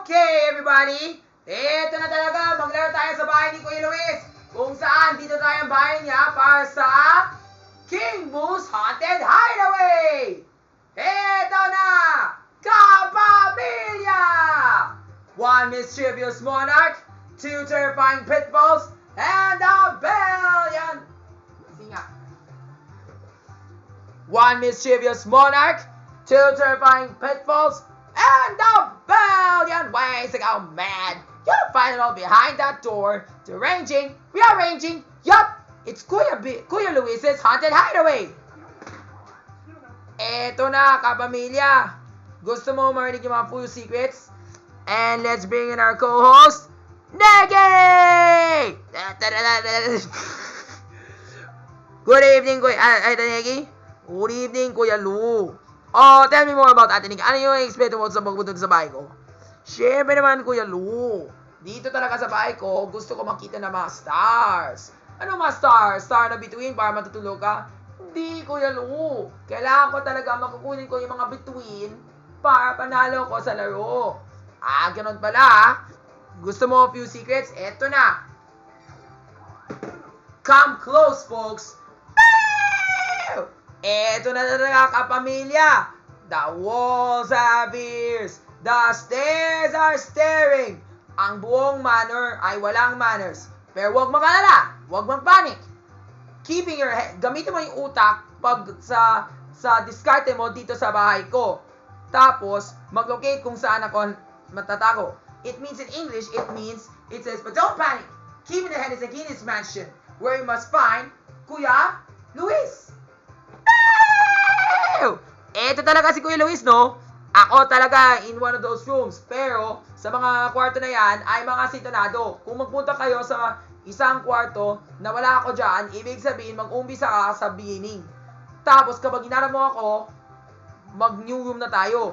Okay, everybody. Ito na talaga. Maglaro tayo sa bahay ni Kuya Luis. Kung saan, dito tayo ang bahay niya para sa King Boo's Haunted Hideaway. Ito na! Kapamilya! 1 mischievous monarch, 2 terrifying pitbulls, and a bell! Yan. Kasi nga. 1 mischievous monarch, 2 terrifying pitbulls, and a bell! Yan, way to go mad! You'll find it all behind that door, rearranging, yup! It's Kuya Luis's Haunted Hideaway! Eto na, kapamilya! Gusto mo marinig yung mga full secrets? And let's bring in our co-host, Negi! Good evening, Negi. Good evening, Kuya Lu. Oh, tell me more about Ate Negi. Ano yung expect mo sa pagpunta sa bahay ko? Siyempre naman, Kuya Lu. Dito talaga sa bahay ko, gusto ko makita ng mga stars. Ano mga stars? Star na bituin para matutulog ka? Hindi, Kuya Lu. Kailangan ko talaga makukunin ko yung mga bituin para panalo ko sa laro. Ganun pala. Gusto mo a few secrets? Eto na. Come close, folks. Eto na talaga, kapamilya. The walls have ears. The stairs are staring. Ang buong manor ay walang manners. Pero huwag mag-alala. Huwag mag-panic. Keeping your head. Gamitin mo yung utak pag sa diskarte mo dito sa bahay ko. Tapos, mag-locate kung saan ako matatago. It means in English, it says, but don't panic. Keep in the head is again his mansion, where you must find Kuya Luis. Eto talaga si Kuya Luis, no? Ako talaga in one of those rooms. Pero, sa mga kwarto na yan, ay mga sintonado. Kung magpunta kayo sa isang kwarto na wala ako dyan, ibig sabihin, mag-umpisa ka sa beginning. Tapos, kapag hinarap mo ako, mag-new room na tayo.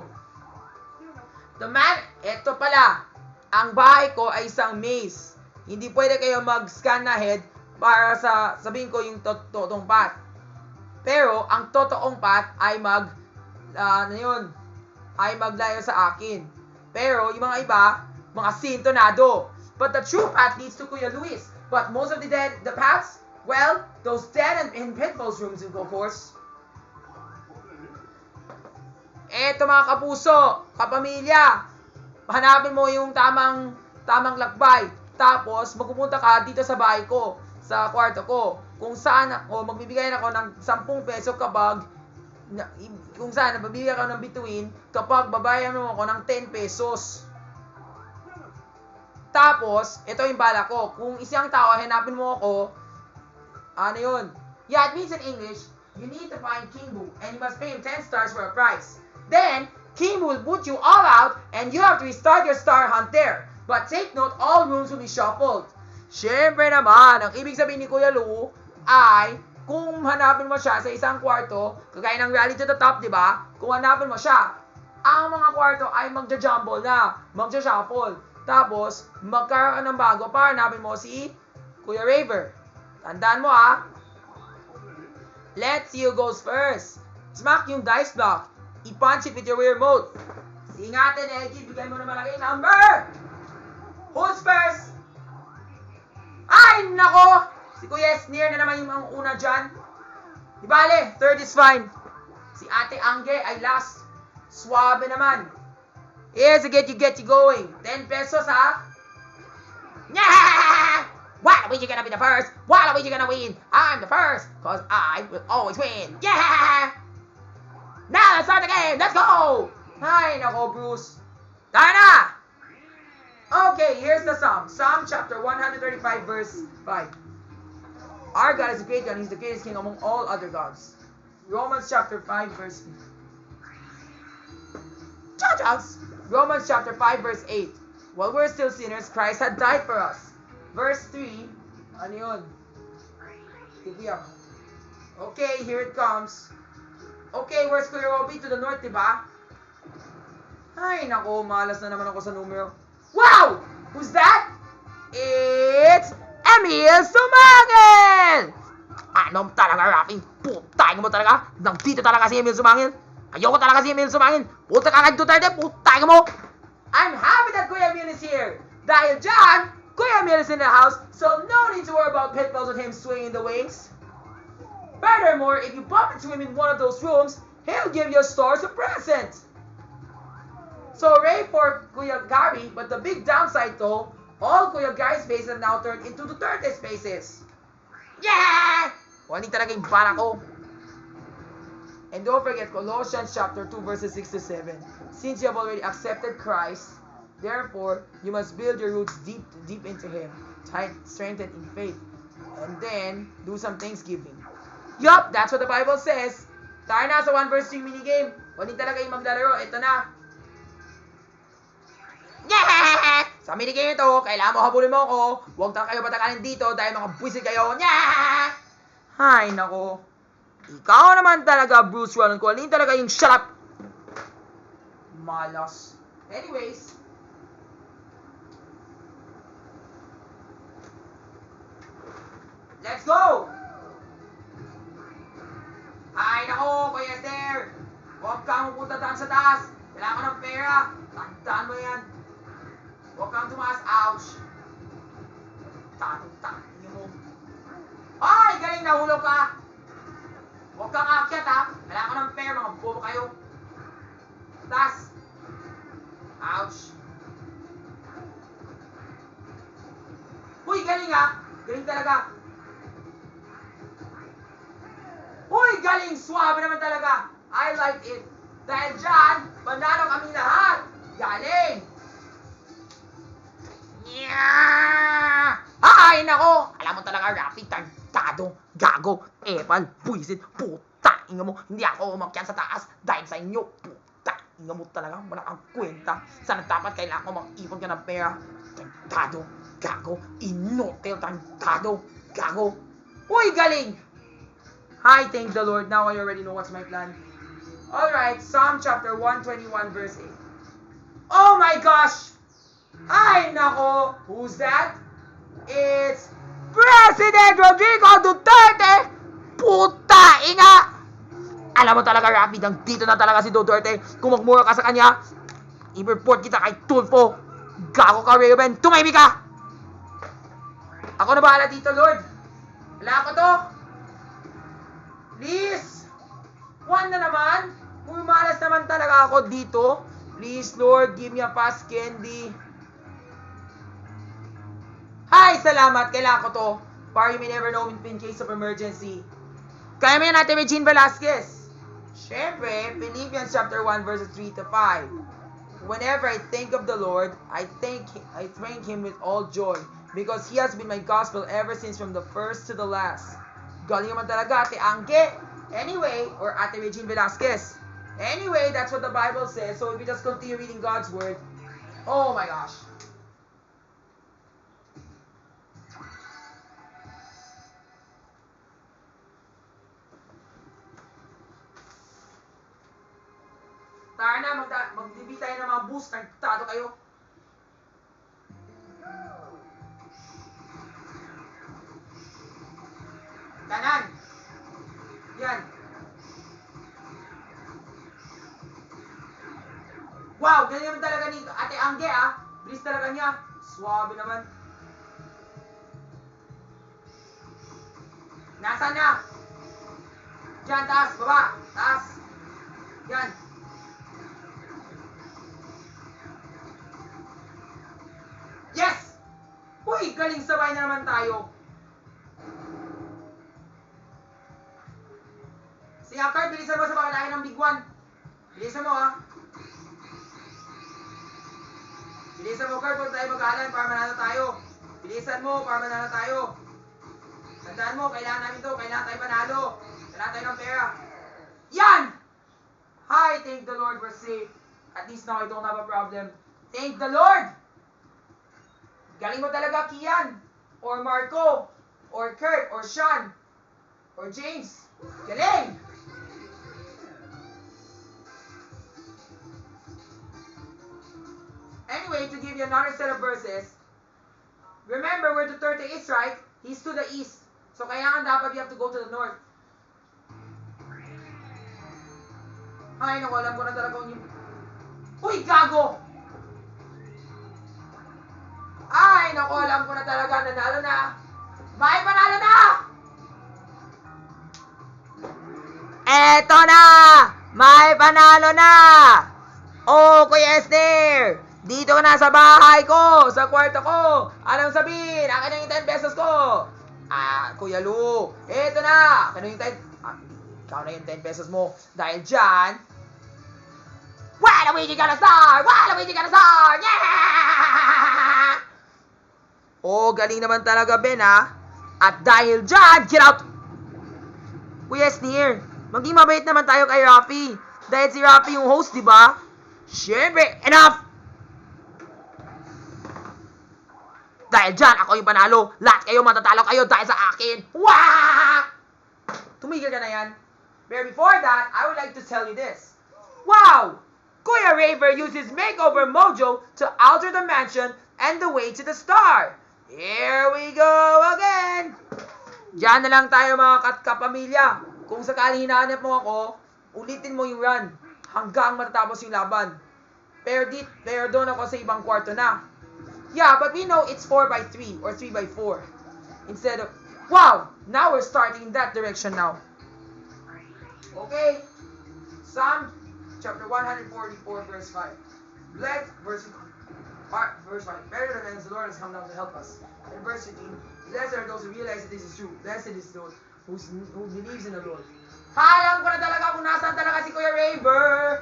Eto pala, ang bahay ko ay isang maze. Hindi pwede kayo mag-scan na head para sabihin ko yung totoong path. Pero, ang totoong path ay maglayo sa akin. Pero, yung mga iba, mga sintonado. But the true path leads to Kuya Luis. But most of the paths, well, those dead and pitfalls rooms, of course. Eto mga kapuso, kapamilya, hanapin mo yung tamang lakbay. Tapos, magpupunta ka dito sa bahay ko, sa kwarto ko. Kung saan ako, magbibigay ako ng 10 peso kung saan nabibigyan ako ng bituin kapag babayan mo ako ng 10 pesos. Tapos, ito yung bala ko. Kung isang tao, hanapin mo ako, ano yun? Yeah, it means in English, you need to find King Boo, and you must pay him 10 stars for a prize. Then, King Boo will put you all out, and you have to restart your star hunt there. But take note, all rooms will be shuffled. Siyempre naman, ang ibig sabihin ni Kuya Lu ay, kung hanapin mo siya sa isang kwarto, kagaya ng Rally to the Top, di ba? Kung hanapin mo siya, ang mga kwarto ay magja-jumble na, magja-shuffle. Tapos, magkaroon ng bago para hanapin mo si Kuya Raver. Tandaan mo Let's see who goes first. Smack yung dice block. I-punch it with your remote. Ingatan, Eggy, bigay mo na malaki number! Who's first? Ay, nako! Si Kuya Sneer na naman yung una dyan. Di bale, third is fine. Si Ate Angge ay last. Suabe naman. Here's to get you going. 10 pesos, ha? Yeah! Why are you gonna be the first? Why are you gonna win? I'm the first, cause I will always win. Yeah! Now let's start the game. Let's go! Ay, nako, Bruce. Tayo na! Okay, here's the Psalm. Psalm chapter 135, verse 5. Our God is a great God. He's the greatest king among all other gods. Romans chapter 5, verse 8. Romans chapter 5, verse 8. While we're still sinners, Christ had died for us. Verse 3. Ano yun? Okay, here it comes. Okay, where's Kuya Robby? To the north, diba? Ay, nako, malas na naman ako sa numero. Wow! Who's that? It's Emil Sumangil! Anong talaga, Rafi? Putay mo talaga? Nandito talaga si Emil Sumangil? Ayoko talaga si Emil Sumangil. Puta ka kag Duterte, putay mo! I'm happy that Kuya Kuya Emil is here. Dahil dyan, Kuya Emil is in the house, so no need to worry about pitfalls with him swinging the wings. Furthermore, if you bump into him in one of those rooms, he'll give you stars a present. So hooray for Kuya Gary, but the big downside though, all Kuya Gary's faces have now turned into Duterte's faces. Yeah! Wali talaga yung bala ko. And don't forget Colossians chapter 2 verses 6 to 7. Since you have already accepted Christ, therefore, you must build your roots deep into Him, strengthened in faith, and then do some thanksgiving. Yup, that's what the Bible says. Tayo na sa 1 verse 3 minigame. Wali talaga yung maglalaro. Ito na. Yeah! Sa minigame ito, kailangan mo habulin mo ako. Huwag na kayo patakalin dito dahil mga buwisit kayo. Yeah! Hay, nako. Ikaw naman talaga, Bruce Roland. Kung alin talaga yung shut up. Malas. Anyways. Let's go! Ay, nako, Kuya Esther. Huwag kang pupunta daan sa taas. Kailangan ko ng pera. Tandaan mo yan. Huwag kang tumaas. Ouch. Tatang mo. Ay, galing, nahulog ka. Huwag kang akyat ha. Kailangan ko ng pair, mga bobo kayo. Tas. Ouch. Uy, galing ha. Galing talaga. Uy, galing. Suwabe naman talaga. I like it. Dahil dyan, panalo kami lahat. Galing. Yeah! Ay, nako. Alam mo talaga, Rafi, tado, gago, epan, buisit, puta, inga mo, hindi ako umakyat sa taas dahil sa inyo, puta, inga mo talaga, wala kang kwenta, sana dapat kailangan ko mag-ipon ka ng pera, tado, gago, inotel, tado, gago, uy, galing! Hi, thank the Lord, now I already know what's my plan. Alright, Psalm chapter 121 verse 8. Oh my gosh! Ay, nako, who's that? It's President Rodrigo Duterte! Puta ina! Alam mo talaga, Rafi, dito na talaga si Duterte. Kung magmura ka sa kanya, i-report kita kay Tulfo. Gago ka, Raven. Tumahimik ka! Ako na bahala dito, Lord. Wala ko to. Please. One na naman. Pumalas naman talaga ako dito. Please, Lord, give me a fast candy. Hi, salamat. Kailangan ko to. Para you may never know in case of emergency. Kaya mo yan natin, Regine Velasquez. Siyempre, Philippians chapter 1 verses 3 to 5. Whenever I think of the Lord, I thank Him with all joy because He has been my gospel ever since from the first to the last. Galing naman talaga, Ate Angge. Anyway, or Ate Regine Velasquez. Anyway, that's what the Bible says. So if we just continue reading God's word, oh my gosh. Tara na, mag-debate tayo ng mga boost. Nagtado kayo. Kanan. Yan. Wow, ganyan naman talaga ni Ate Angge ah. Bilis talaga niya. Swabe naman. Nasaan na? Diyan, taas, baba. Taas. Yan. Yes! Uy, galing, sabay na naman tayo. Sige, Kurt, bilisan mo sa pakalaki ng Big One. Bilisan mo, ha? Bilisan mo, Kurt, huwag tayo mag-aalan para manalo tayo. Bilisan mo para manalo tayo. Tandaan mo, kailangan namin to. Kailangan tayo manalo. Kailangan tayo ng pera. Yan! Hi, thank the Lord, we're safe. At least now I don't have a problem. Thank the Lord! Galing mo talaga, Kian, or Marco, or Kurt, or Sean, or James. Galing! Anyway, to give you another set of verses, remember where Duterte is, right? He's to the east. So, kailangan dapat you have to go to the north. Ay, naku, alam ko na talaga yung... Uy, gago! Eto na! May panalo na! Oh, Kuya Esther! Dito ka na sa bahay ko, sa kwarto ko. Anong sabihin? Akin na yung 10 pesos ko. Kuya Lu, eto na. Akin na yung 10. Ikaw na yung 10 pesos mo. Dahil dyan, Waluigi ka na star! Waluigi ka na star! Yeah! Oh, galing naman talaga, Ben, ha? At dahil dyan, get out! Kuya Esther, maging mabait naman tayo kay Rafi. Dahil si Rafi yung host, di ba? Siyempre, enough! Dahil dyan, ako yung panalo. Lahat kayo matatalo kayo dahil sa akin. Wah! Tumigil ka na yan. But before that, I would like to tell you this. Wow! Kuya Raver uses makeover mojo to alter the mansion and the way to the star. Here we go again! Diyan na lang tayo mga kapamilya. Kung sakaling hinahanap mo ako, ulitin mo yung run hanggang matatapos yung laban. Pero doon ako sa ibang kwarto na. Yeah, but we know it's 4x3 or 3x4. Instead of, wow! Now we're starting in that direction now. Okay. Psalm chapter 144 verse 5. Blessed, verse 5. Better than the Lord has come down to help us. And verse 15. Blessed are those who realize that this is true. Blessed is those who believes in the Lord. Alam ko na talaga kung nasaan talaga si Kuya Raver.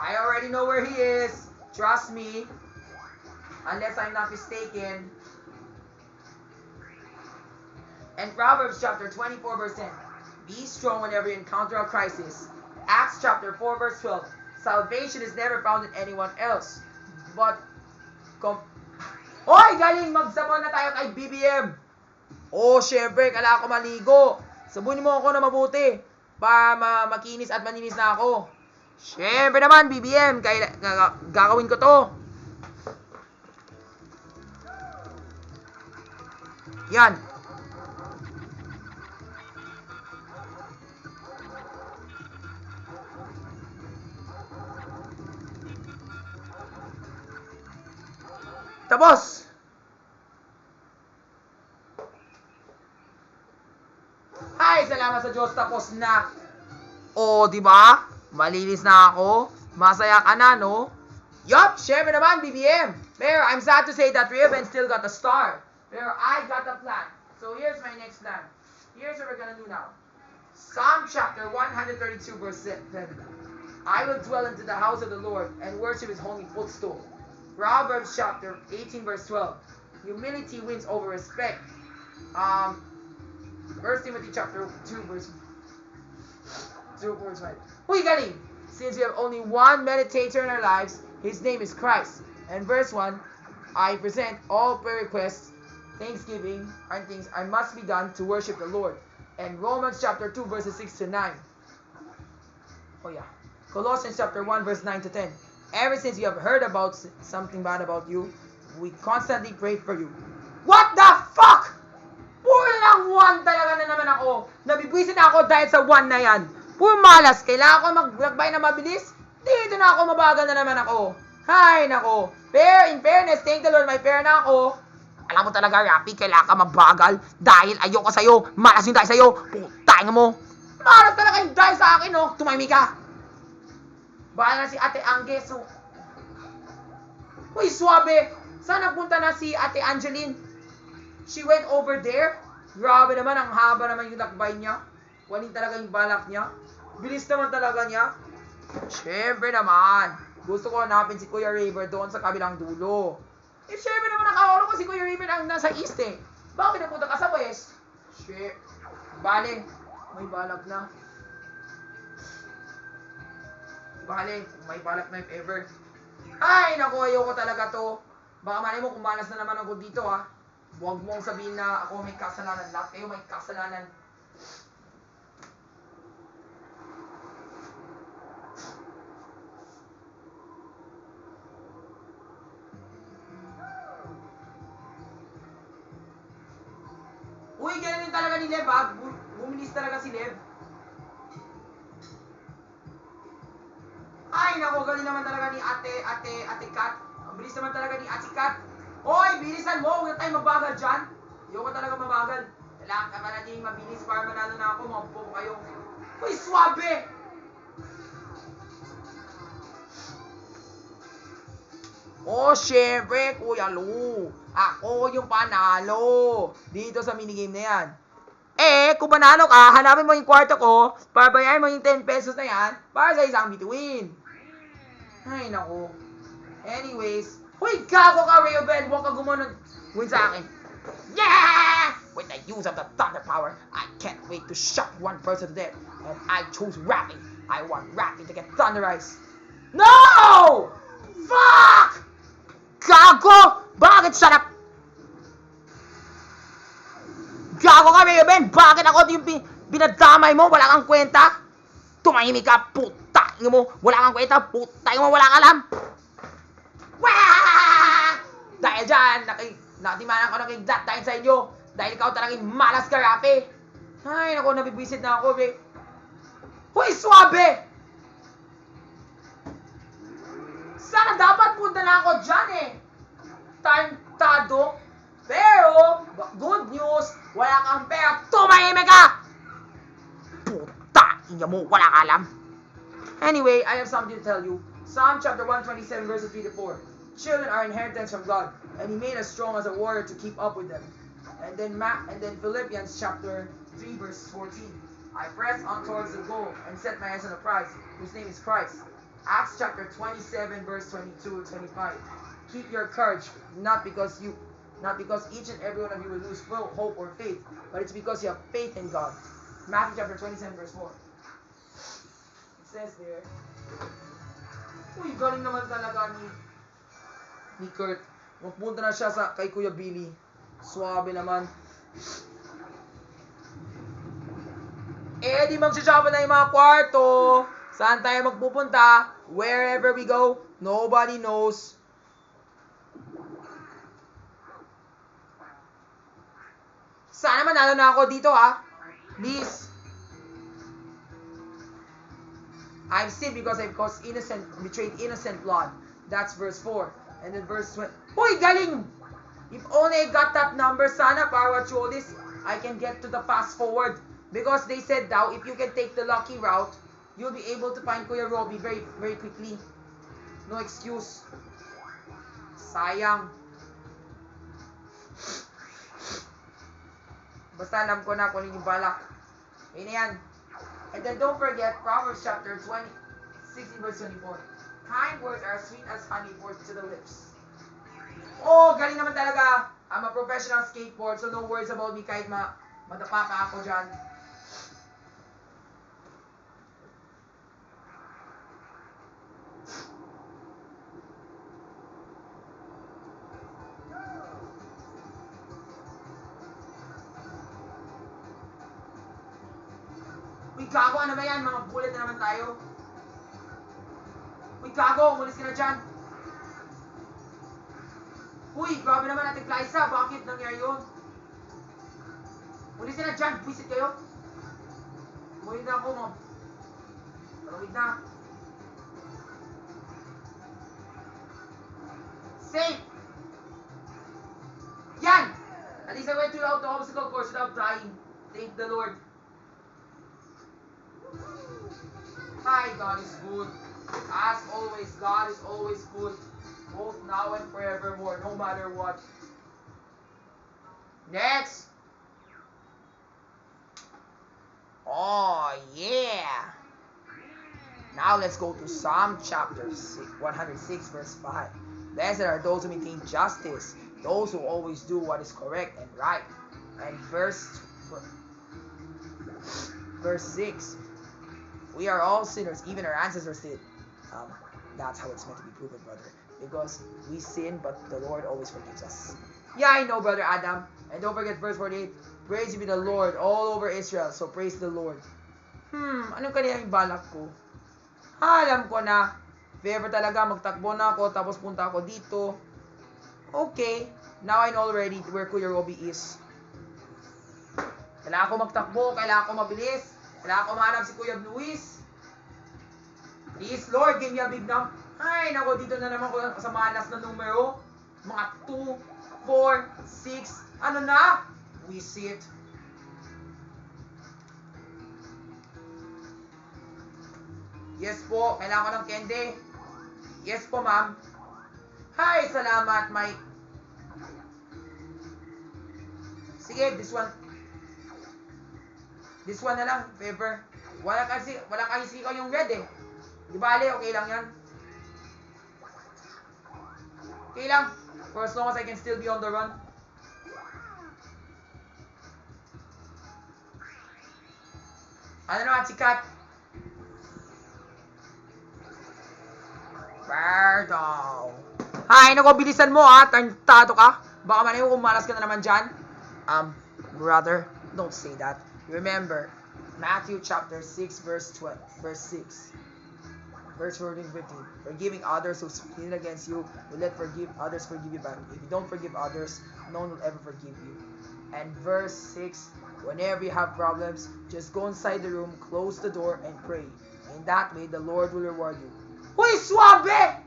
I already know where he is. Trust me. Unless I'm not mistaken. And Proverbs chapter 24 verse 10. Be strong whenever you encounter a crisis. Acts chapter 4 verse 12. Salvation is never found in anyone else. But, Hoy! Galing! Magsabon na tayo kay BBM. Oh, syempre, kailangan ko maligo. Sabunin mo ako na mabuti. Para makinis at maninis na ako. Syempre naman, BBM. Gagawin ko to. Yan. Tapos. Ay, salamat sa Diyos, tapos na. O, di ba? Malinis na ako. Masaya ka na, no? Yup, syempre naman, BBM. Pero I'm sad to say that Raven still got a star. Pero I got a plan. So here's my next plan. Here's what we're gonna do now. Psalm chapter 132 verse 7. I will dwell into the house of the Lord and worship his holy footstool. Proverbs chapter 18 verse 12. Humility wins over respect. 1 Timothy chapter 2 verse 5. Uy, galing! Since we have only one meditator in our lives, his name is Christ. And verse 1, I present all prayer requests, thanksgiving, and things I must be done to worship the Lord. And Romans chapter 2 verses 6 to 9. Oh yeah. Colossians chapter 1 verse 9 to 10. Ever since you have heard about something bad about you, we constantly pray for you. What the fuck? Puro lang one talaga na naman ako. Nabibwisit na ako dahil sa one na yan. Puro malas. Kailangan ko maglakbay na mabilis? Dito na ako, mabagal na naman ako. Hay nako. Pero in fairness, thank the Lord, may pera na ako. Alam mo talaga, Rafi, kailangan ka mabagal dahil ayoko sa'yo. Malas yung dahil sa'yo. Putang mo. Malas talaga yung dahil sa akin, no? Tumahimik ka. Baka na si Ate Angge, so... Uy, swabe! Saan nagpunta na si Ate Angeline? She went over there? Grabe naman, ang haba naman yung lakbay niya. Waling talaga yung balak niya. Bilis naman talaga niya. Siyempre naman. Gusto ko hanapin si Kuya Raver doon sa kabilang dulo. Eh, siyempre naman nakahulog ko si Kuya Raver ang nasa east eh. Bakit napunta ka sa west? Shit. Bale, may balak na. Bale, may balak na if ever. Ay, naku, ayoko talaga to. Baka malay mo kung malas na naman ako dito, ha. Huwag mong sabihin na ako may kasalanan. Lahat kayo may kasalanan. Uy, ganun talaga ni Lev, ha. Bumilis talaga si Lev. Ay, naku, galing naman talaga ni Ate Kat. Ang bilis naman talaga ni Ate Kat. Hoy, bilisan mo. Huwag na tayo mabagal dyan. Ayoko talaga mabagal. Kailangan ka na din mabilis para manalo na ako. Maupo kayo. Uy, swabe! Oh, syempre, Kuya Lu. Ako yung panalo dito sa minigame na yan. Eh, kung panalo ka, hanapin mo yung kwarto ko, babayaran mo yung 10 pesos na yan para sa isang bituin. Ay, naku. Anyways, huy, gago ka, Reuben. Huwag ka gumanon. Win sa akin. Yeah! With the use of the thunder power, I can't wait to shock one person to death. And I chose Rappy. I want Rappy to get thunderized. No! Fuck! Gago! Bakit sarap? Gago ka, Reuben! Bakit ako yung pinadamay mo? Wala kang kwenta? Tumahimik ka, puta mo! Wala kang kwenta, puta mo! Wala kang alam! Wah! Dahil dyan, nakatimanan ko ng kiglat dahil sa inyo. Dahil ikaw talagang malas ka, Rapi. Ay, naku, nabibwisit na ako, be. Huy, swabe! Sana dapat punta na ako dyan, eh. Tarntado. Pero, good news, wala kang pera. Tumahimik ka! Puta, inyo mo, wala ka alam. Anyway, I have something to tell you. Psalm chapter 127, verses 3 to 4. Children are inheritance from God, and He made us strong as a warrior to keep up with them. And then Philippians chapter 3, verse 14. I press on towards the goal and set my eyes on the prize, whose name is Christ. Acts chapter 27, verse 22 and 25. Keep your courage, not because each and every one of you will lose full hope or faith, but it's because you have faith in God. Matthew chapter 27, verse 4. It says there, uy, galing naman talaga ni Kurt. Magpunta na siya kay Kuya Billy. Swabe naman. Eh, di magsasyapan na yung mga kwarto. Saan tayo magpupunta? Wherever we go, nobody knows. Sana manalo na ako dito, ha? Please. I've sinned because I've betrayed innocent blood. That's verse 4. And then verse 20. Uy, galing! If only I got that number, sana, para watch all this, I can get to the fast forward. Because they said daw, if you can take the lucky route, you'll be able to find Kuya Robbie very, very quickly. No excuse. Sayang. Basta alam ko na kung yung balak. Ayun na yan. And then don't forget, Proverbs chapter 16 verse 24. Kind words are sweet as honey to the lips. Oh, galing naman talaga. I'm a professional skateboard, so no worries about me kahit madapa ka ako dyan. Uy, gago, ano ba yan? Mga bullet na naman tayo. Uy, gago, umalis ka na dyan. Uy, grabe naman natin, Glyza. Bakit nangyari yun? Umalis ka na dyan. Buisit kayo. Umuwi na ako, ma'am. Tawid na. Safe! Yan! At least I went through the obstacle course without dying. Thank the Lord. Hi, God is good. As always, God is always good. Both now and forevermore, no matter what. Next! Oh, yeah! Now let's go to Psalm chapter 106, verse 5. Blessed are those who maintain justice, those who always do what is correct and right. And verse 6. We are all sinners, even our ancestors did. That's how it's meant to be proven, brother. Because we sin, but the Lord always forgives us. Yeah, I know, brother Adam. And don't forget verse 48. Praise be the Lord all over Israel. So praise the Lord. Anong kanina yung balak ko? Alam ko na. If ever talaga magtakbo na ako, tapos punta ako dito. Okay. Now I know already where Kuya Robbie is. Kailangan ko magtakbo. Kailangan ko mabilis. Kailangan ko mahanap si Kuya Luis. Please, Lord, give me a big number. Ay, nako, dito na naman ko sa malas na numero. Mga 2, 4, 6. Ano na? We see it. Yes po, kailangan ko ng candy. Yes po, ma'am. Hi, salamat, Mike. Sige, this one. This one na lang, favor. Wala kasi sikaw yung red eh. Di bale, okay lang yan. Okay lang. For as long as I can still be on the run. Ano naman si Kat? Birdo. Hay, nako, bilisan mo ha. Tarntado ka. Baka maniw kung malas ka na naman dyan. Brother, don't say that. Remember, Matthew chapter 6, verse 12, verse 6. Verse 14, 15. Forgiving others who sin against you, will let others forgive you back. If you don't forgive others, no one will ever forgive you. And verse 6, whenever you have problems, just go inside the room, close the door, and pray. In that way, the Lord will reward you. Huy, swabe!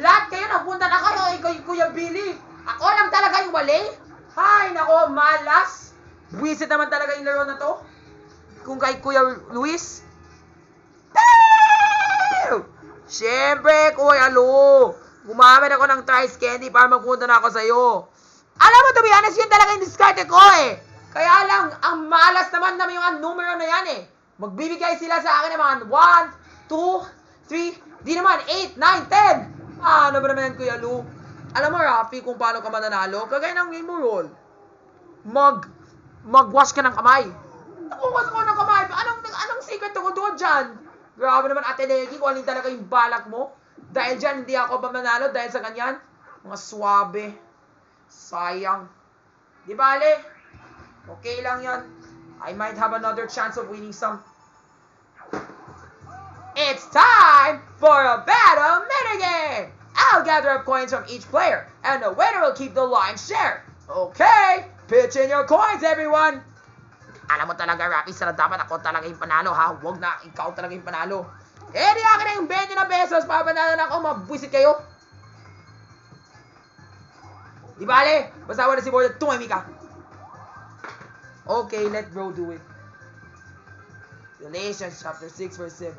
Lahat kayo napunta na kayo, ikaw yung Kuya Billy. Ako lang talaga yung mali. Hay, nako, malas. Buwisit naman talaga yung laro na to. Kung kay Kuya Luis. Siyempre, Kuya Lu. Gumamit ako ng Trice Candy para magpunta na ako sa'yo. Alam mo, to be honest, yun talaga yung diskarte ko eh. Kaya lang, ang malas naman namin yung numero na yan eh. Magbibigay sila sa akin ng mga 1, 2, 3, di naman, 8, 9, 10. Ano ba naman yan, Kuya Lu? Alam mo, Rafi, kung paano ka mananalo, kagaya ng game mo roll. Mag-wash ka ng kamay. Nakuwas ko ng kamay. Anong secret ko doon dyan? Grabe naman, Ate Legi, kung alin talaga yung balak mo. Dahil dyan, hindi ako ba manalo dahil sa ganyan? Mga swabe. Sayang. Di bale? Okay lang yan. I might have another chance of winning some. It's time for a battle minigame! I'll gather up coins from each player, and the winner will keep the lion's share. Okay, pitch in your coins, everyone! Alam mo talaga, Rafi, sana dapat ako talaga yung panalo, ha? Huwag na, ikaw talaga yung panalo. Eh, di akin na yung 20 na pesos, papanalo na ako, mabwisit kayo. Di bale, basta wala si Borda, tumami ka. Okay, let bro do it. Galatians chapter 6, verse 7.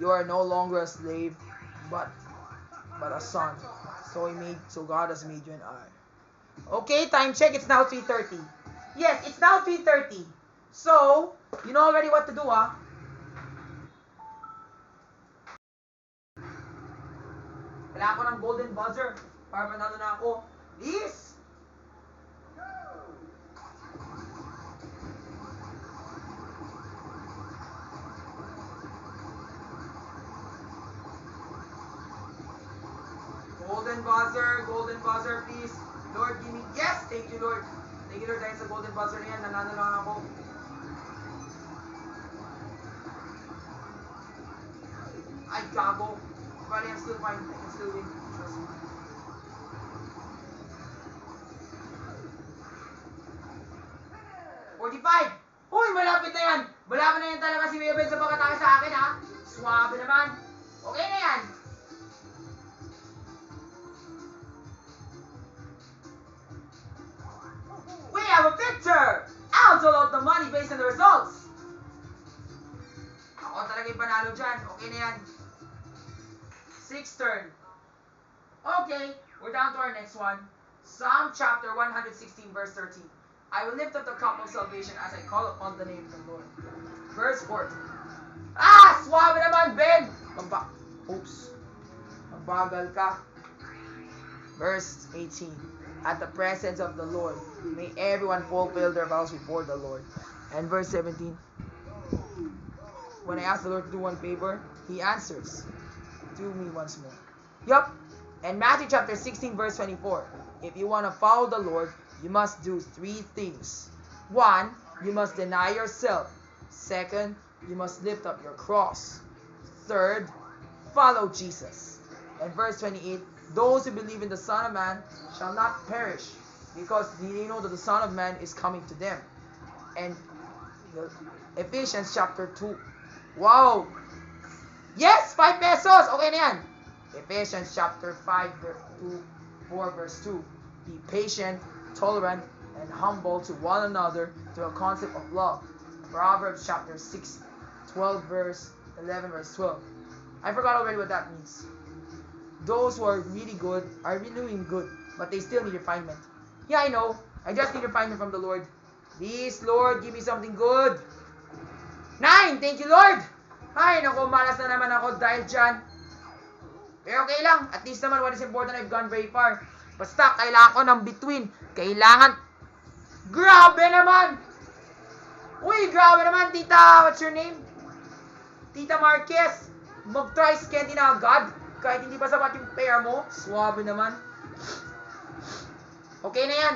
You are no longer a slave, but a son. So God has made you an heir. Okay, time check. It's now 3:30. Yes, it's now 3:30. So, you know already what to do, ha? Kailangan ko ng golden buzzer para panalo na ako. Please! Golden buzzer, please. Lord, give me, yes, thank you, Lord. Thank you, Lord, dahil sa golden buzzer na yan, nanalo lang ako. Ay, gago. But I'm still fine. I can still win. Trust me. Uy, malapit na yan. Malapit na yan talaga si Mabel sa pagkatake sa akin, ha? Swabe naman. Okay na yan. We have a victor! I'll dole out the money based on the results. Ako talaga yung panalo dyan. Okay na yan. 6th turn. Okay, we're down to our next one. Psalm chapter 116, verse 13. I will lift up the cup of salvation as I call upon the name of the Lord. Verse 14. Swabe naman, Ben! Mabagal ka. Verse 18. At the presence of the Lord, may everyone fulfill their vows before the Lord. And verse 17. When I ask the Lord to do one favor, He answers. Do me once more. Yup. And Matthew chapter 16, verse 24. If you want to follow the Lord, you must do 3 things. 1, you must deny yourself. 2, you must lift up your cross. 3, follow Jesus. And verse 28, those who believe in the Son of Man shall not perish, because they know that the Son of Man is coming to them. And Ephesians chapter 2. Wow! Yes! 5 pesos! Okay na yan. Ephesians chapter 5, 4 verse 2. Be patient, tolerant, and humble to one another through a concept of love. Proverbs chapter 6, 12 verse 11 verse 12. I forgot already what that means. Those who are really good are really doing good, but they still need refinement. Yeah, I know. I just need refinement from the Lord. Please, Lord, give me something good. 9! Thank you, Lord! Ay, naku, malas na naman ako dahil dyan. Pero okay lang. At least naman, what is important, I've gone very far. Basta, kailangan ko ng between. Kailangan. Grabe naman! Uy, grabe naman, tita. What's your name? Tita Marquez. Mag-try candy na agad. Kahit hindi pa sapat yung pair mo. Swabe naman. Okay na yan.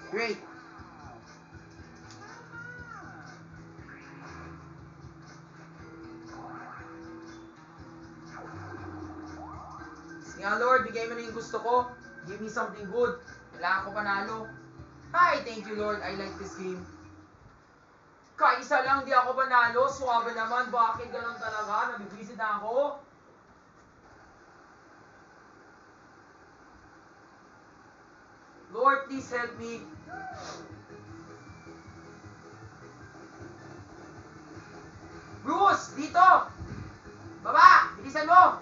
Great. Sige nga, Lord, bigay mo na yung gusto ko. Give me something good. Kailangan ko panalo. Hi, thank you, Lord. I like this game. Kaisa lang, di ako panalo. Suwabe naman. Bakit ganun talaga? Nabibwisit na ako. Lord, please help me. Bruce, dito! Baba! Bilisan mo!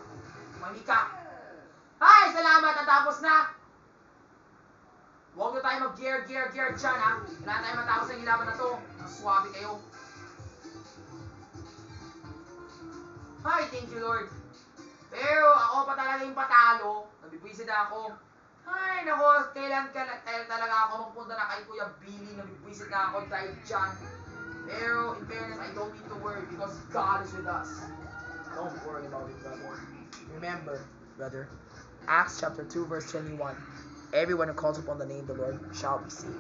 Mami ka. Hi! Salamat! Natapos na! Huwag nyo tayo mag-gear dyan, ha? Kailangan tayo matapos ang ilaban na to. Swabe kayo. Hi! Thank you, Lord. Pero ako pa talaga yung patalo. Nabibwisit na ako. Ay, nako, kailan talaga ako magpunta na kay Kuya Billy, nabibwisit na ako dahil dyan. Pero, in fairness, I don't need to worry because God is with us. Don't worry about it, brother. Remember, brother, Acts chapter 2, verse 21, everyone who calls upon the name of the Lord shall be saved.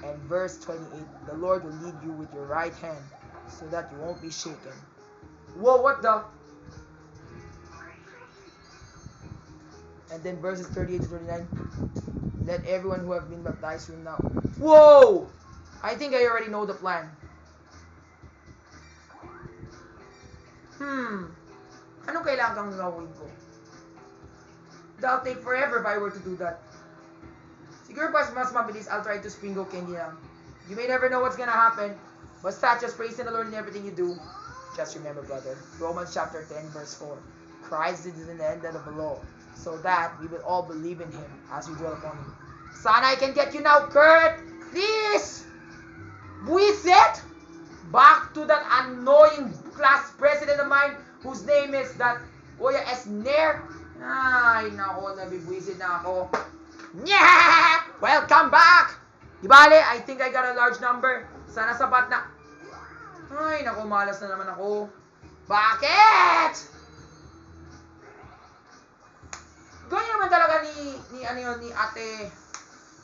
And verse 28, the Lord will lead you with your right hand so that you won't be shaken. Whoa, what the? And then verses 38 to 39, let everyone who have been baptized swim now. Whoa! I think I already know the plan. Anong kailangan kang gawin ko? That'll take forever if I were to do that. Siguro mas mabilis, I'll try to springo candy lang. You may never know what's gonna happen. Basta just praise the Lord in everything you do. Just remember, brother, Romans chapter 10, verse 4. Christ is the end of the law, so that we will all believe in Him as we dwell upon Him. Sana I can get you now, Kurt! Please! Buisit! Back to that annoying class president of mine whose name is that Kuya Esner. Ay, nako, nabibwisit na ako. Yeah! Welcome back! Ibale, I think I got a large number. Sana sapat na. Ay, nako, malas na naman ako. Bakit? Ganyan naman talaga ni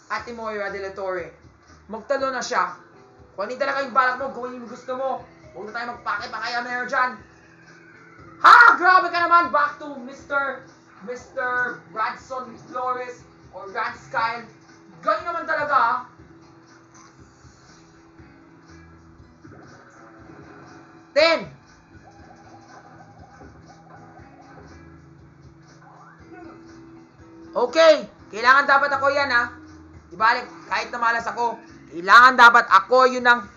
Ate Moira de la Torre. Magtalo na siya. Kung hindi talaga yung balak mo, gawin yung gusto mo. Huwag na tayo magpakipakayamero dyan. Ha! Grabe ka naman! Back to Mr. Radson Flores or Rance Kyle. Ganyan naman talaga, ha? Ten! Okay, kailangan dapat ako yan, ha? Di balik, kahit na malas ako, kailangan dapat ako yun ang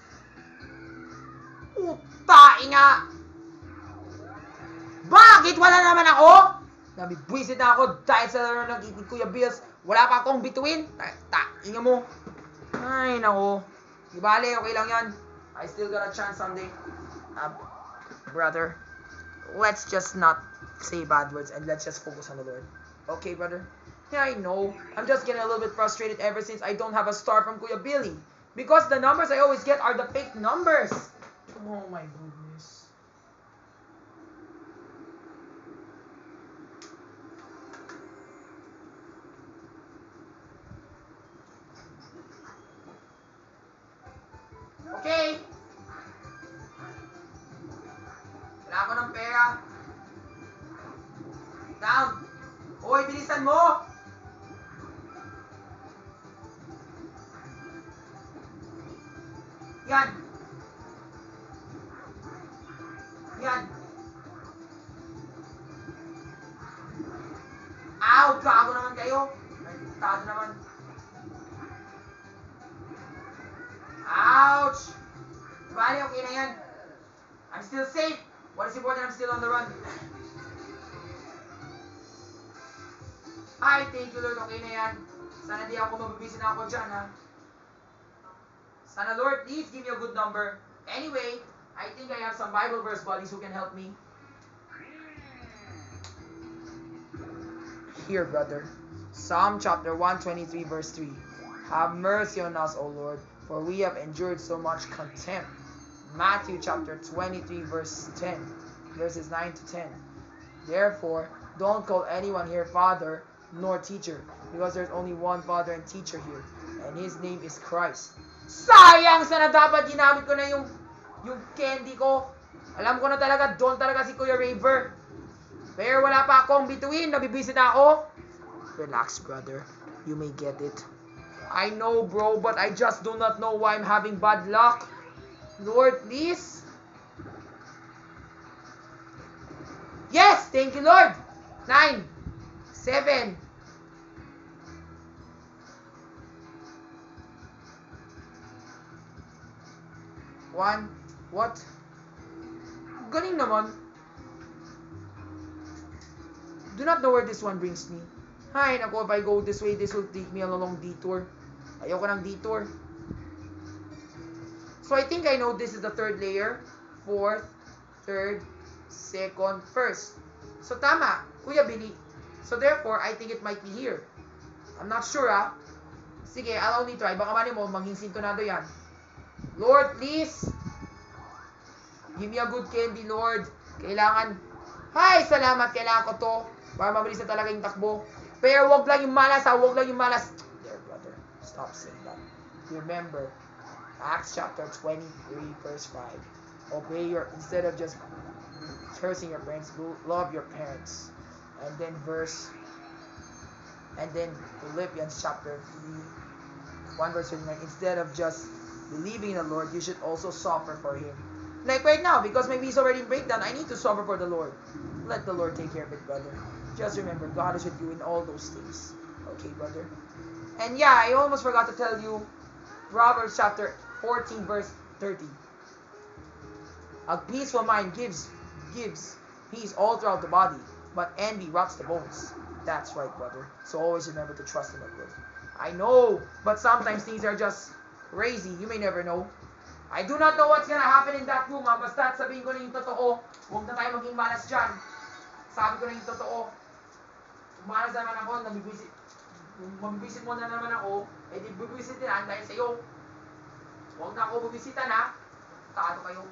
utain nga. Bakit wala naman ako? Nabibwisit na ako dahil sa laro ng Kuya Bills. Wala pa akong between. Inga mo. Ay, nako. Di bali, okay lang yan. I still got a chance someday. Brother, let's just not say bad words and let's just focus on the Lord. Okay, brother? Yeah, I know. I'm just getting a little bit frustrated ever since I don't have a star from Kuya Billy. Because the numbers I always get are the fake numbers. Oh my goodness. Okay. Wala ko ng pera. Down. Hoy, bilisan mo. Yan. Yan. Ow, gago naman kayo. Nagtado naman. Ouch! Bali, okay na yan. I'm still safe. What is important, I'm still on the run. Ay, thank you Lord, okay na yan. Sana di ako mababisi na ako dyan, ha. Sana Lord, please give me a good number. Anyway, I think I have some Bible verse buddies who can help me. Here, brother. Psalm chapter 123 verse 3. Have mercy on us, O Lord, for we have endured so much contempt. Matthew chapter 23 verse 10. Verses 9 to 10. Therefore, don't call anyone here father nor teacher, because there's only one father and teacher here, and his name is Christ. Sayang! Sana dapat ginamit ko na yung candy ko. Alam ko na talaga, doon talaga si Kuya Raver. Pero wala pa akong bituin, nabibisit ako. Relax, brother. You may get it. I know, bro, but I just do not know why I'm having bad luck. Lord, please. Yes! Thank you, Lord! 9, 7, 1, what? Galing naman. Do not know where this one brings me. Ay, naku, if I go this way, this will take me on a long detour. Ayoko ng detour. So I think I know this is the third layer. Fourth, third, second, first. So tama, Kuya Billy. So therefore, I think it might be here. I'm not sure, ah. Sige, I'll only try. Baka mali mo, maging sintonado yan. Lord, please. Give me a good candy, Lord. Kailangan. Hay, salamat. Kailangan ko to. Para mabilis na talaga yung takbo. Pero wag lang yung malas, ha. Wag lang yung malas. There, brother. Stop saying that. Remember, Acts chapter 23, verse 5. Obey instead of just cursing your parents, love your parents. And then Philippians chapter 3, 1 verse 29. Instead of just believing in the Lord, you should also suffer for Him. Like right now, because my knees already break down, I need to suffer for the Lord. Let the Lord take care of it, brother. Just remember, God is with you in all those things. Okay, brother? And yeah, I almost forgot to tell you, Proverbs chapter 14, verse 30. A peaceful mind gives peace all throughout the body, but envy rots the bones. That's right, brother. So always remember to trust in the Lord. I know, but sometimes things are just crazy. You may never know. I do not know what's gonna happen in that room, ha? Basta sabihin ko na yung totoo. Huwag na tayo maging malas dyan. Sabi ko na yung totoo. Kung malas naman ako, mabibisit mo na naman ako, eh di bibisit din dahil sa'yo. Huwag na ako bibisitan, ha? Tato kayo.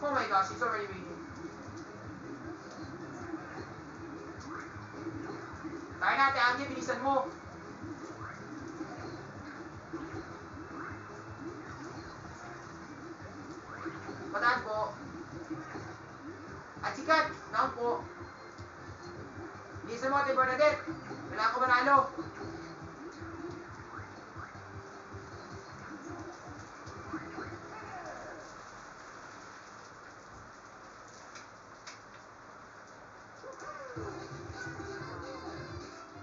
Oh my gosh, it's already raining. Tayo natin, Andy, bilisan mo. Pataan po. At sikat, down po. Bilisan mo, Ate Bernadette. Kailangan ko manalo.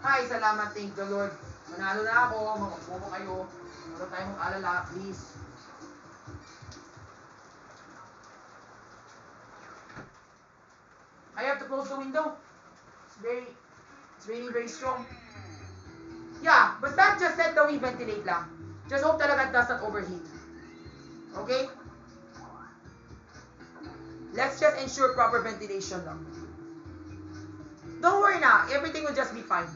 Hi, salamat. Thank the Lord. Manalo na ako. Magpupo kayo. Wala tayong alala, please. I have to close the window. It's raining very strong. Yeah, but that just let the wind ventilate lang. Just hope talaga it does not overheat. Okay? Let's just ensure proper ventilation lang. Don't worry na. Everything will just be fine.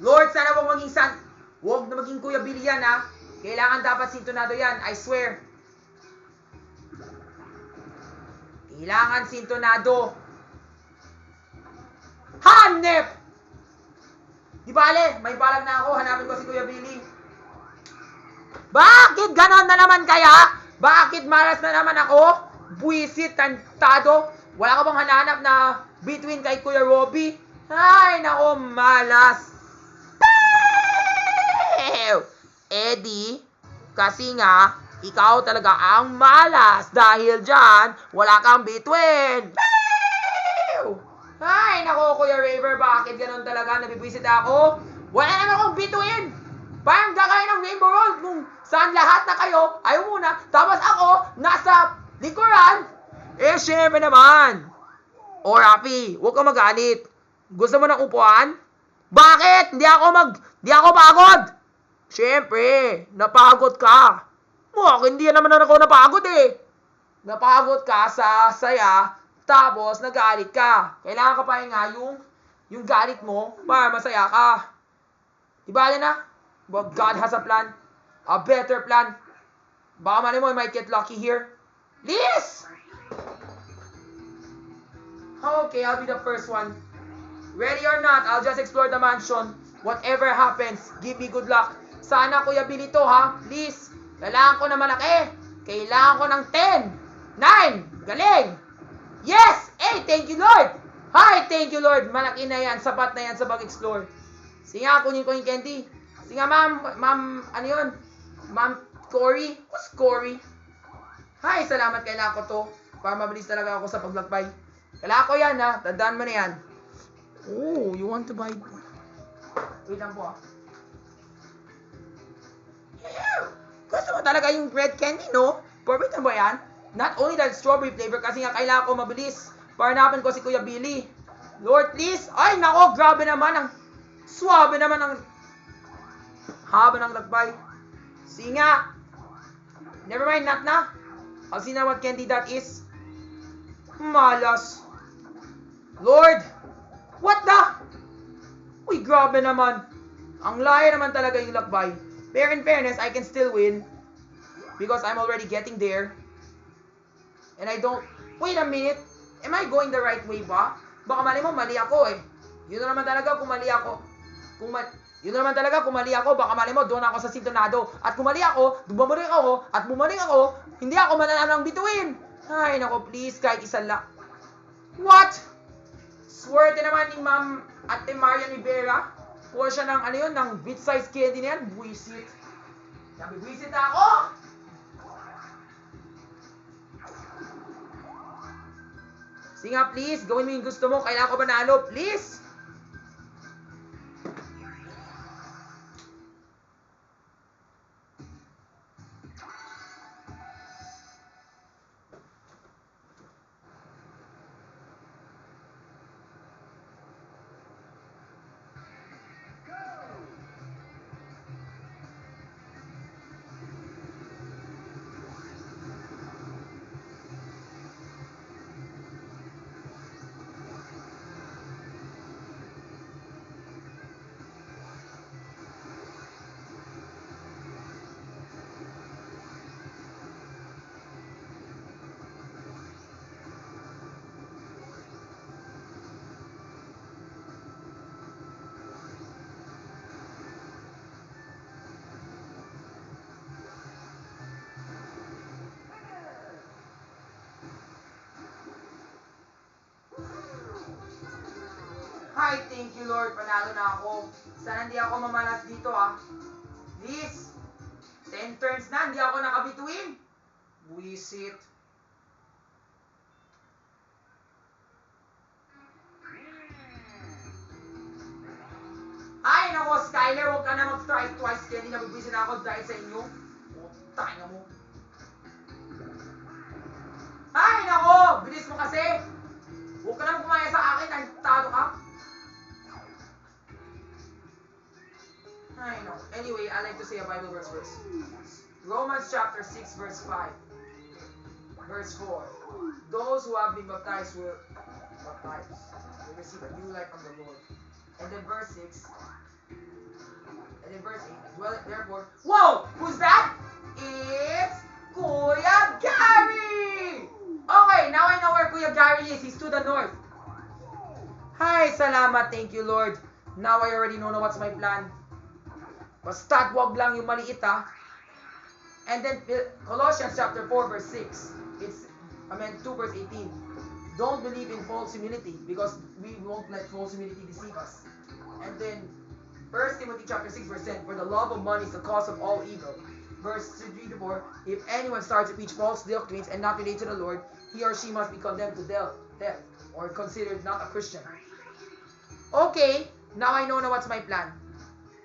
Lord, sana wag na maging Kuya Billy yan, ha? Kailangan dapat sintonado yan. I swear. Kailangan sintonado. Hanep! Di bale, may balag na ako. Hanapin ko si Kuya Billy. Bakit ganon na naman kaya? Bakit malas na naman ako? Buwisit, tantado. Wala ka bang hananap na between kay Kuya Robby? Ay, nako, malas. Eddie, kasi nga, ikaw talaga ang malas. Dahil dyan, wala kang between. Ay, nako, Kuya Raver, bakit ganun talaga? Nabibwisit ako? Wala naman akong between. Parang gagawin ng rainbow road kung saan lahat na kayo, ayaw muna, tapos ako, nasa likuran. Eh, syempre naman. O, Rafi, huwag ka magalit. Gusto mo ng upuan? Bakit? Di ako pagod. Syempre, napagod ka. Hindi naman ako napagod eh. Napagod ka sa saya, tapos nagalit ka. Kailangan ka pa yung galit mo para masaya ka. Diba na? But God has a plan. A better plan. Baka mali mo, I might get lucky here. Liz! Okay, I'll be the first one. Ready or not, I'll just explore the mansion. Whatever happens, give me good luck. Sana Kuya Billy to ha, please. Kailangan ko na malaki. Kailangan ko ng 10, 9, galing. Yes! 8, thank you Lord. Hi, thank you Lord. Malaki na yan, sapat na yan sa pag-explore. Sige nga, kunin ko yung candy. Sige nga, ma'am, ano yun? Ma'am Cory? Who's Cory? Hi, salamat, kailangan ko to. Para mabilis talaga ako sa paglakbay. Kailangan ko yan ha, tandaan mo na yan. Oh, you want to buy? Wait lang po ah. Yeah! Gusto mo talaga yung red candy, no? Perfect na ba yan? Not only that strawberry flavor, kasi nga kailangan ko mabilis. Para hanapin ko si Kuya Billy. Lord, please. Ay, nako, grabe naman. Suwabe naman ang haba ng lagbay. Sige nga. Never mind, not na. I'll see na what candy that is. Malas. Lord, what the? Uy, grabe naman. Ang layo naman talaga yung lakbay. Pero in fairness, I can still win. Because I'm already getting there. And I don't... Wait a minute. Am I going the right way ba? Baka mali mo, mali ako eh. Yun na naman talaga kung mali ako. Yun na naman talaga kung mali ako, baka mali mo, doon ako sa sintonado. At kung mali ako, bumalik ako, at bumalik ako, hindi ako mananalo ng bituin. Ay, nako, please, kahit isa lang. What? Swerte naman ni Ma'am Ate Maria Rivera. Kuha siya ng, ano yun, ng bit-size candy na yan. Buisit. Sabi, buisit ako! Sige nga, please. Gawin mo yung gusto mo. Kailangan ko manalo. Please! Hi, thank you Lord. Panalo na ako. Sana hindi ako mamalas dito ah. Please. 10 turns na, hindi ako nakabituin. Buisit. Ay, nako, Skyler, huwag ka na mag-try twice. Kaya hindi nabibwisin ako dahil sa inyo. Putay na mo. Ay, nako, bilis mo kasi. Huwag ka na kumaya sa akin. Talo ka. I know. Anyway, I like to say a Bible verse first. Romans chapter 6, verse 5. Verse 4. Those who have been baptized will receive a new life from the Lord. And then verse 6. And then verse 8. Well, therefore, whoa! Who's that? It's Kuya Gary! Okay, now I know where Kuya Gary is. He's to the north. Hi, salamat. Thank you, Lord. Now I already know what's my plan. Basta't wag lang yung maliit ha. And then Colossians chapter 4 verse 6. 2 verse 18. Don't believe in false humility because we won't let false humility deceive us. And then 1 Timothy chapter 6 verse 10. For the love of money is the cause of all evil. Verse 3 to 4. If anyone starts to preach false doctrines and not relate to the Lord, he or she must be condemned to death or considered not a Christian. Okay, now I know na what's my plan.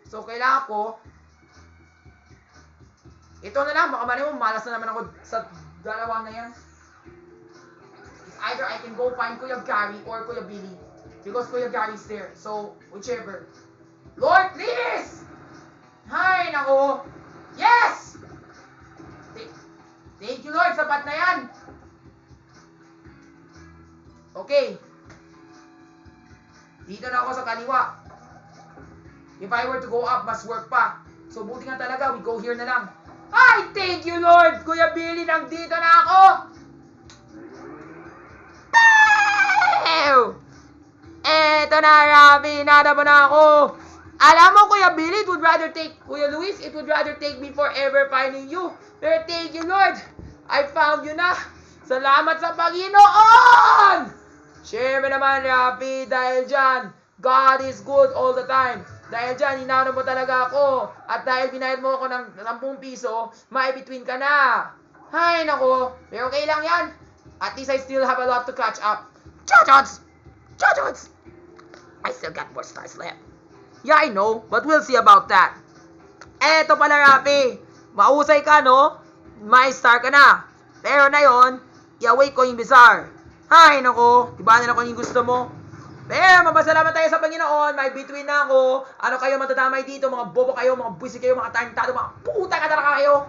So, kailangan ko Ito na lang, baka mali mo, malas na naman ako sa dalawa na yan. It's either I can go find Kuya Gary or Kuya Billy. Because Kuya Gary's there. So, whichever. Lord, please! Hay, nako! Yes! Thank you, Lord. Sapat na yan. Okay. Dito na ako sa kaliwa. If I were to go up, mas work pa. So, buti nga talaga, we go here na lang. Ay, thank you, Lord! Kuya Billy, nandito na ako! Eto na, Rafi. Nadabo na ako. Alam mo, Kuya Billy, Kuya Luis, it would rather take me forever finding you. Pero thank you, Lord. I found you na. Salamat sa Panginoon! Siyempre naman, Rafi, dahil dyan, God is good all the time. Dahil dyan, hinano mo talaga ako. At dahil binayad mo ako ng 10 piso, may between ka na. Hay, nako. Pero okay lang yan. At least I still have a lot to catch up. Jojots! Jojots! I still got more stars left. Yeah, I know. But we'll see about that. Eto pala, Rafi. Mausay ka, no? May star ka na. Pero na yon, i-away ko yung bizarre. Hay, nako. Diba na ako yung gusto mo? Pero, mapasalamat tayo sa Panginoon. May between na ako. Ano kayo matadamay dito? Mga bobo kayo, mga busi kayo, mga tarantado, mga puta ka talaga kayo.